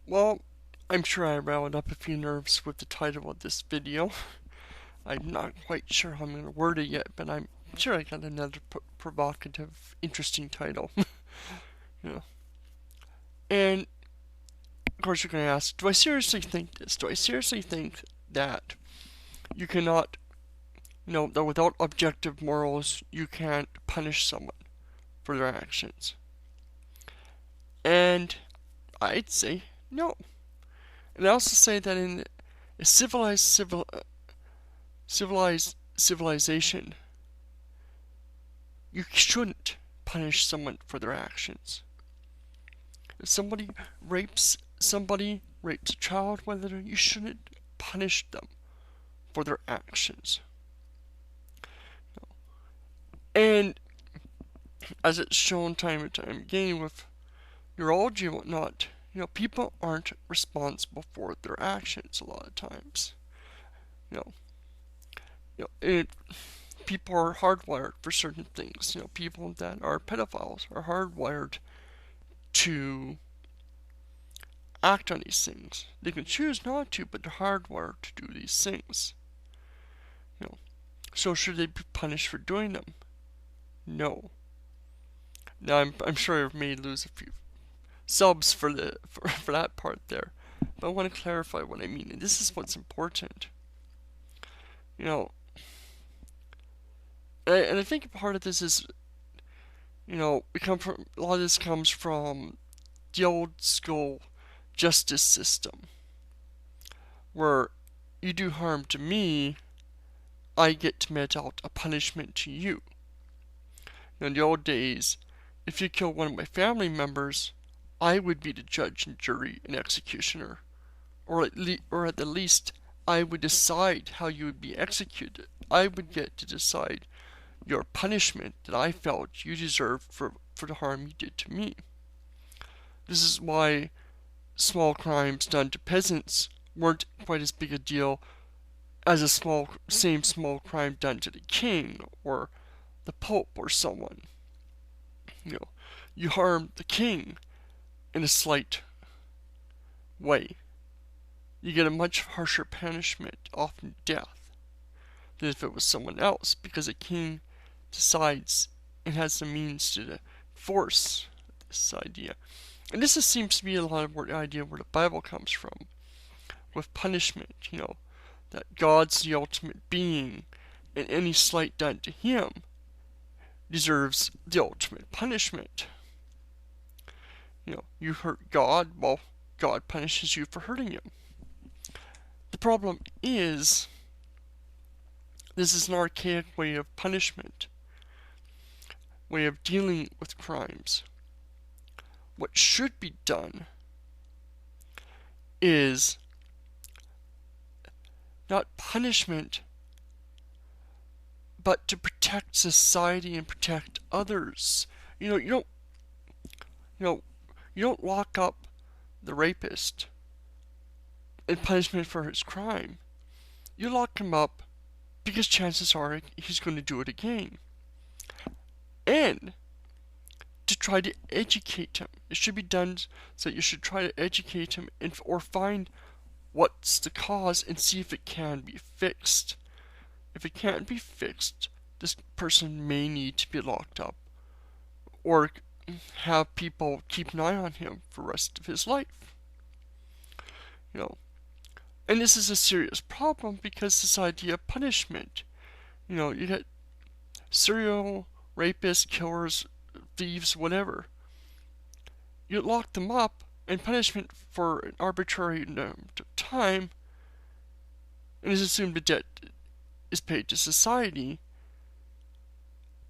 Well, I'm sure I riled up a few nerves with the title of this video. I'm not quite sure how I'm going to word it yet, but I'm sure I got another provocative, interesting title. you know. And of course, you're going to ask, do I seriously think this? Do I seriously think that you cannot, that without objective morals, you can't punish someone for their actions? And I'd say no. And I also say that in a civilized civilization, you shouldn't punish someone for their actions. If somebody rapes a child, whether you shouldn't punish them for their actions. And as it's shown time and time again with urology and whatnot, people aren't responsible for their actions a lot of times. You know, it people are hardwired for certain things. People that are pedophiles are hardwired to act on these things. They can choose not to, but they're hardwired to do these things. So should they be punished for doing them? No. Now I'm sure I may lose a few subs for that part there, but I want to clarify what I mean, and this is what's important. And I think part of this is, we come from a lot of this comes from the old school justice system, where you do harm to me, I get to mete out a punishment to you. In the old days, if you kill one of my family members, I would be the judge and jury and executioner, or at the least, I would decide how you would be executed. I would get to decide your punishment that I felt you deserved for the harm you did to me. This is why small crimes done to peasants weren't quite as big a deal as a same small crime done to the king or the pope or someone. You harm the king in a slight way, you get a much harsher punishment, often death, than if it was someone else, because a king decides and has the means to force this idea. And this seems to be a lot of the idea where the Bible comes from, with punishment, that God's the ultimate being, and any slight done to him deserves the ultimate punishment. You hurt God, well, God punishes you for hurting him. The problem is, this is an archaic way of punishment, way of dealing with crimes. What should be done is not punishment, but to protect society and protect others. You don't lock up the rapist in punishment for his crime. You lock him up because chances are he's going to do it again. And to try to educate him. It should be done so that you should try to educate him or find what's the cause and see if it can be fixed. If it can't be fixed, this person may need to be locked up or have people keep an eye on him for the rest of his life. And this is a serious problem because this idea of punishment, you get serial rapists, killers, thieves, whatever. You lock them up, and punishment for an arbitrary amount of time, and it's assumed the debt is paid to society.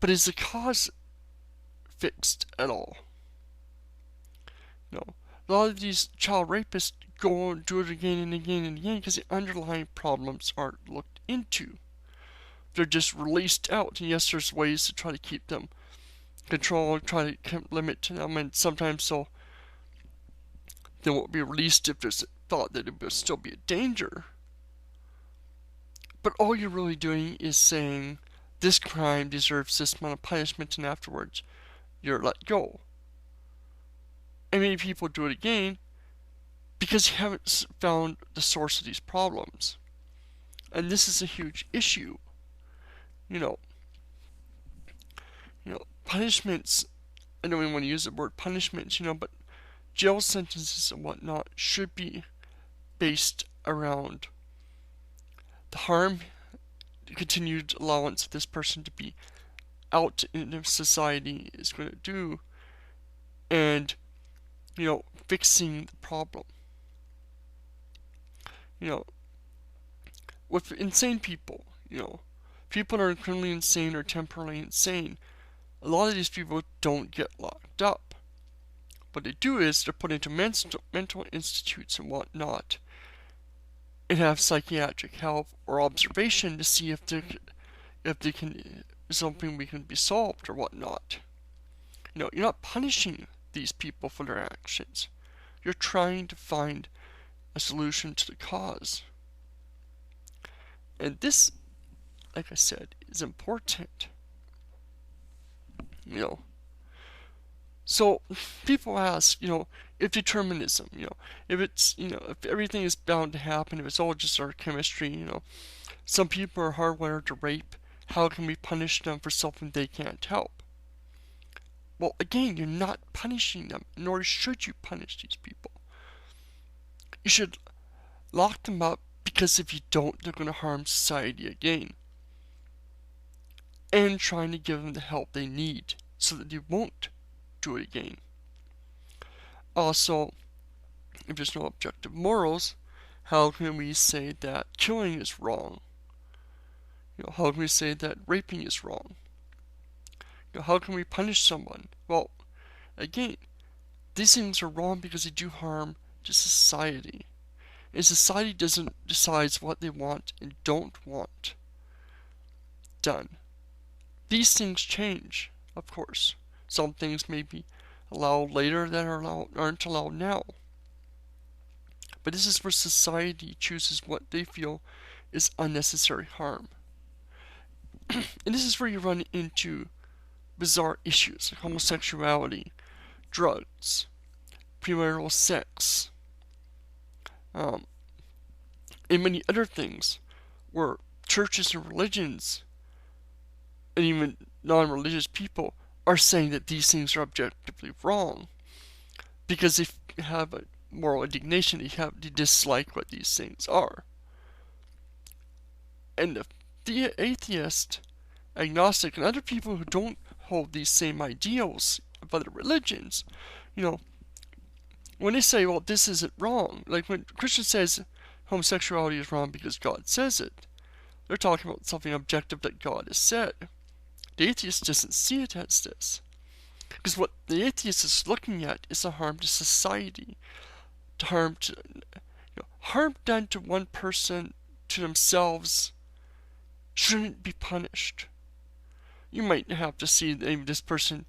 But is the cause fixed at all? No. A lot of these child rapists go and do it again and again and again because the underlying problems aren't looked into. They're just released out, and yes, there's ways to try to keep them controlled, try to limit them, and sometimes they won't be released if there's a thought that it will still be a danger. But all you're really doing is saying this crime deserves this amount of punishment, and afterwards you're let go. And many people do it again, because you haven't found the source of these problems. And this is a huge issue. You know, punishments, I don't even want to use the word punishments, but jail sentences and whatnot should be based around the harm, the continued allowance of this person to be out in society is going to do, and, fixing the problem. With insane people, people that are criminally insane or temporarily insane, a lot of these people don't get locked up. What they do is they're put into mental institutes and whatnot, and have psychiatric help or observation to see if they can something we can be solved or whatnot. You're not punishing these people for their actions. You're trying to find a solution to the cause. And this, like I said, is important. So people ask, if determinism, if it's, if everything is bound to happen, if it's all just our chemistry, some people are hardwired to rape. How can we punish them for something they can't help? Well, again, you're not punishing them, nor should you punish these people. You should lock them up because if you don't, they're going to harm society again. And trying to give them the help they need so that they won't do it again. Also, if there's no objective morals, how can we say that killing is wrong? How can we say that raping is wrong? How can we punish someone? Well, again, these things are wrong because they do harm to society. And society doesn't decide what they want and don't want done. These things change, of course. Some things may be allowed later that aren't allowed now. But this is where society chooses what they feel is unnecessary harm. And this is where you run into bizarre issues like homosexuality, drugs, premarital sex, and many other things where churches and religions and even non-religious people are saying that these things are objectively wrong because they have a moral indignation, they dislike what these things are. And the atheist, agnostic, and other people who don't hold these same ideals of other religions, when they say, well, this isn't wrong, like when Christian says homosexuality is wrong because God says it, they're talking about something objective that God has said. The atheist doesn't see it as this. Because what the atheist is looking at is a harm to society. Harm done to one person, to themselves, shouldn't be punished. You might have to see that maybe this person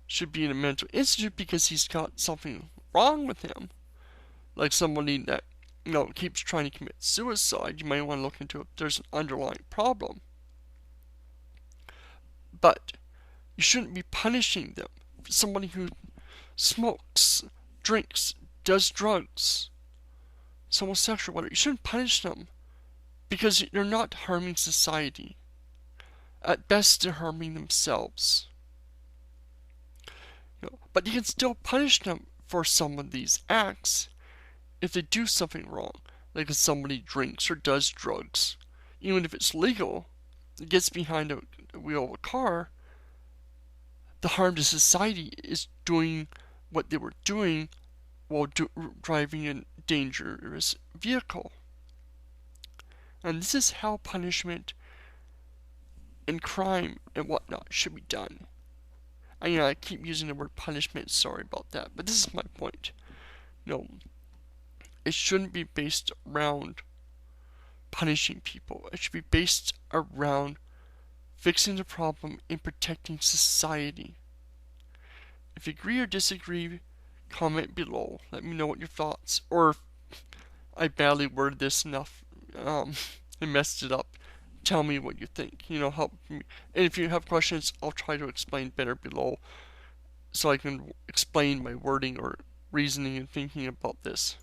should be in a mental institute because he's got something wrong with him. Like somebody that, keeps trying to commit suicide. You might want to look into if there's an underlying problem. But you shouldn't be punishing them. Somebody who smokes, drinks, does drugs, is homosexual, whatever, you shouldn't punish them because they're not harming society. At best, they're harming themselves. But you can still punish them for some of these acts if they do something wrong, like if somebody drinks or does drugs. Even if it's legal, gets behind the wheel of a car, the harm to society is doing what they were doing while driving a dangerous vehicle. And this is how punishment and crime and whatnot should be done. I keep using the word punishment, sorry about that, but this is my point. It shouldn't be based around punishing people. It should be based around fixing the problem and protecting society. If you agree or disagree, comment below. Let me know what your thoughts, or if I badly worded this enough and messed it up, tell me what you think. Help me. And if you have questions, I'll try to explain better below so I can explain my wording or reasoning and thinking about this.